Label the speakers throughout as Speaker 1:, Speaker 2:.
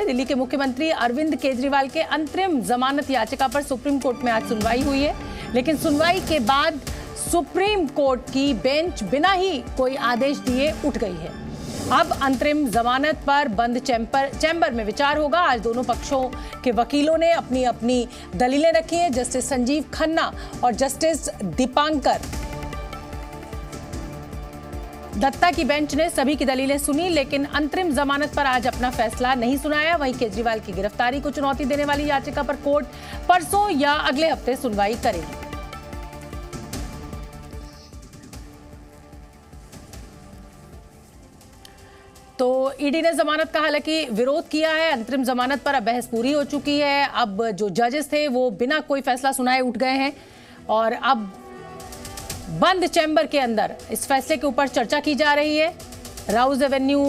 Speaker 1: दिल्ली के मुख्यमंत्री अरविंद केजरीवाल के अंतरिम जमानत याचिका पर सुप्रीम कोर्ट में आज सुनवाई हुई है, लेकिन सुनवाई के बाद सुप्रीम कोर्ट की बेंच बिना ही कोई आदेश दिए उठ गई है। अब अंतरिम जमानत पर बंद चैम्बर में विचार होगा। आज दोनों पक्षों के वकीलों ने अपनी अपनी दलीलें रखी हैं। जस्टिस संजीव खन्ना और जस्टिस दीपांकर दत्ता की बेंच ने सभी की दलीलें सुनी, लेकिन अंतरिम जमानत पर आज अपना फैसला नहीं सुनाया। वहीं केजरीवाल की गिरफ्तारी को चुनौती देने वाली याचिका पर कोर्ट परसों या अगले हफ्ते सुनवाई करेगी। तो ईडी ने जमानत का हालांकि विरोध किया है। अंतरिम जमानत पर अब बहस पूरी हो चुकी है। अब जो जजेस थे वो बिना कोई फैसला सुनाए उठ गए हैं और अब बंद चैम्बर के अंदर इस फैसले के ऊपर चर्चा की जा रही है। राउज एवेन्यू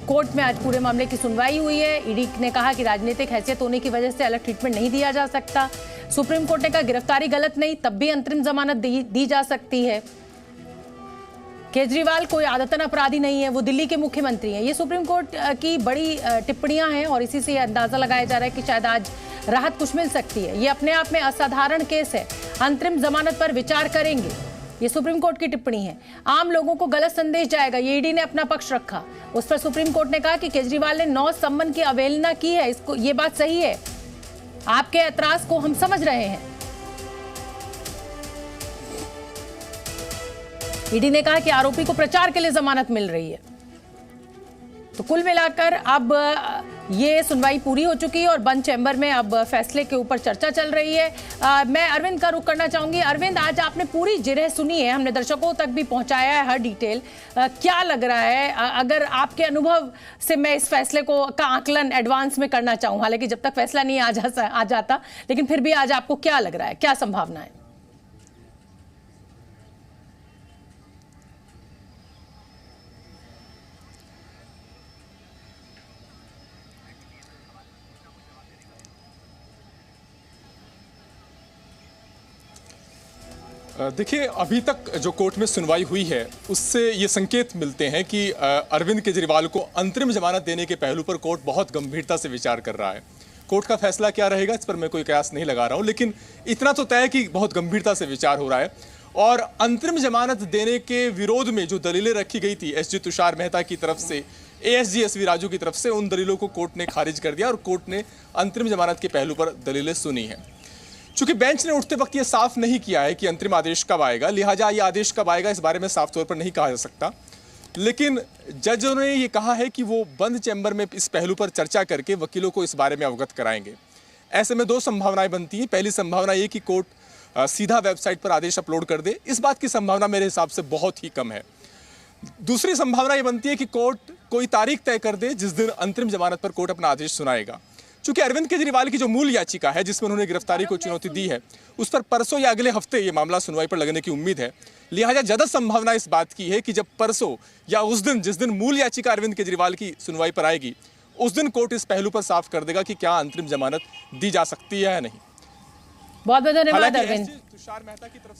Speaker 1: कोर्ट में आज पूरे मामले की सुनवाई हुई है। ईडी ने कहा कि राजनीतिक हैसियत होने की वजह से अलग ट्रीटमेंट नहीं दिया जा सकता। सुप्रीम कोर्ट ने कहा गिरफ्तारी गलत नहीं, तब भी अंतरिम जमानत दी जा सकती है। केजरीवाल कोई आदतन अपराधी नहीं है, वो दिल्ली के मुख्यमंत्री हैं। ये सुप्रीम कोर्ट की बड़ी टिप्पणियां हैं और इसी से अंदाजा लगाया जा रहा है कि शायद आज राहत कुछ मिल सकती है। ये अपने आप में असाधारण केस है, अंतरिम जमानत पर विचार करेंगे, ये सुप्रीम कोर्ट की टिप्पणी है। आम लोगों को गलत संदेश जाएगा, ये ईडी ने अपना पक्ष रखा। उस पर सुप्रीम कोर्ट ने कहा कि केजरीवाल ने 9 सम्मन की अवहेलना की है, इसको ये बात सही है, आपके ऐतराज को हम समझ रहे हैं। ईडी ने कहा कि आरोपी को प्रचार के लिए जमानत मिल रही है। तो कुल मिलाकर अब ये सुनवाई पूरी हो चुकी है और बंद चैम्बर में अब फैसले के ऊपर चर्चा चल रही है। मैं अरविंद का रुख करना चाहूंगी। अरविंद, आज आपने पूरी जिरह सुनी है, हमने दर्शकों तक भी पहुंचाया है हर डिटेल। क्या लग रहा है, अगर आपके अनुभव से मैं इस फैसले का आकलन एडवांस में करना चाहूँ, हालांकि जब तक फैसला नहीं आ जाता, लेकिन फिर भी आज आपको क्या लग रहा है, क्या संभावना है?
Speaker 2: देखिए, अभी तक जो कोर्ट में सुनवाई हुई है उससे ये संकेत मिलते हैं कि अरविंद केजरीवाल को अंतरिम जमानत देने के पहलू पर कोर्ट बहुत गंभीरता से विचार कर रहा है। कोर्ट का फैसला क्या रहेगा इस पर मैं कोई कयास नहीं लगा रहा हूं, लेकिन इतना तो तय है कि बहुत गंभीरता से विचार हो रहा है। और अंतरिम जमानत देने के विरोध में जो दलीलें रखी गई थी एसजी तुषार मेहता की तरफ से, एएसजी एसवी राजू की तरफ से, उन दलीलों को कोर्ट ने खारिज कर दिया और कोर्ट ने अंतरिम जमानत के पहलू पर दलीलें सुनी हैं। चूंकि बेंच ने उठते वक्त यह साफ नहीं किया है कि अंतरिम आदेश कब आएगा, लिहाजा यह आदेश कब आएगा इस बारे में साफ तौर पर नहीं कहा जा सकता। लेकिन जजों ने यह कहा है कि वो बंद चैम्बर में इस पहलू पर चर्चा करके वकीलों को इस बारे में अवगत कराएंगे। ऐसे में 2 संभावनाएं बनती हैं। पहली संभावना यह कि कोर्ट सीधा वेबसाइट पर आदेश अपलोड कर दे। इस बात की संभावना मेरे हिसाब से बहुत ही कम है। दूसरी संभावना यह बनती है कि कोर्ट कोई तारीख तय कर दे जिस दिन अंतरिम जमानत पर कोर्ट अपना आदेश सुनाएगा। चूंकि अरविंद केजरीवाल की जो मूल याचिका है जिसमें उन्होंने गिरफ्तारी को चुनौती दी है, उस पर परसों या अगले हफ्ते ये मामला सुनवाई पर लगने की उम्मीद है। लिहाजा ज्यादा संभावना इस बात की है कि जब परसों या उस दिन जिस दिन मूल याचिका अरविंद केजरीवाल की सुनवाई पर आएगी, उस दिन कोर्ट इस पहलू पर साफ कर देगा कि क्या अंतरिम जमानत दी जा सकती है या नहीं।
Speaker 1: बहुत बहुत धन्यवाद अरविंद।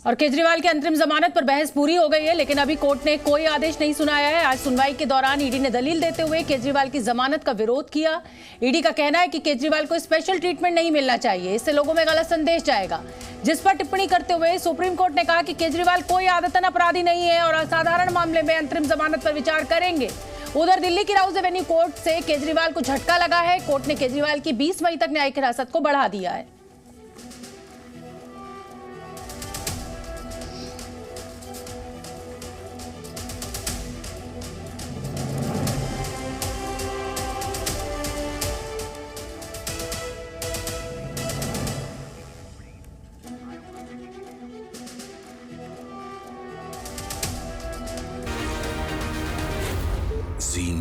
Speaker 1: और केजरीवाल की अंतरिम जमानत पर बहस पूरी हो गई है, लेकिन अभी कोर्ट ने कोई आदेश नहीं सुनाया है। आज सुनवाई के दौरान ईडी ने दलील देते हुए केजरीवाल की जमानत का विरोध किया। ईडी का कहना है कि केजरीवाल को स्पेशल ट्रीटमेंट नहीं मिलना चाहिए, इससे लोगों में गलत संदेश जाएगा। जिस पर टिप्पणी करते हुए सुप्रीम कोर्ट ने कहा कि केजरीवाल कोई आदतन अपराधी नहीं है और असाधारण मामले में अंतरिम जमानत पर विचार करेंगे। उधर दिल्ली की राउज एवेन्यू कोर्ट से केजरीवाल को झटका लगा है। कोर्ट ने केजरीवाल की 20 मई तक न्यायिक हिरासत को बढ़ा दिया है।
Speaker 3: Zee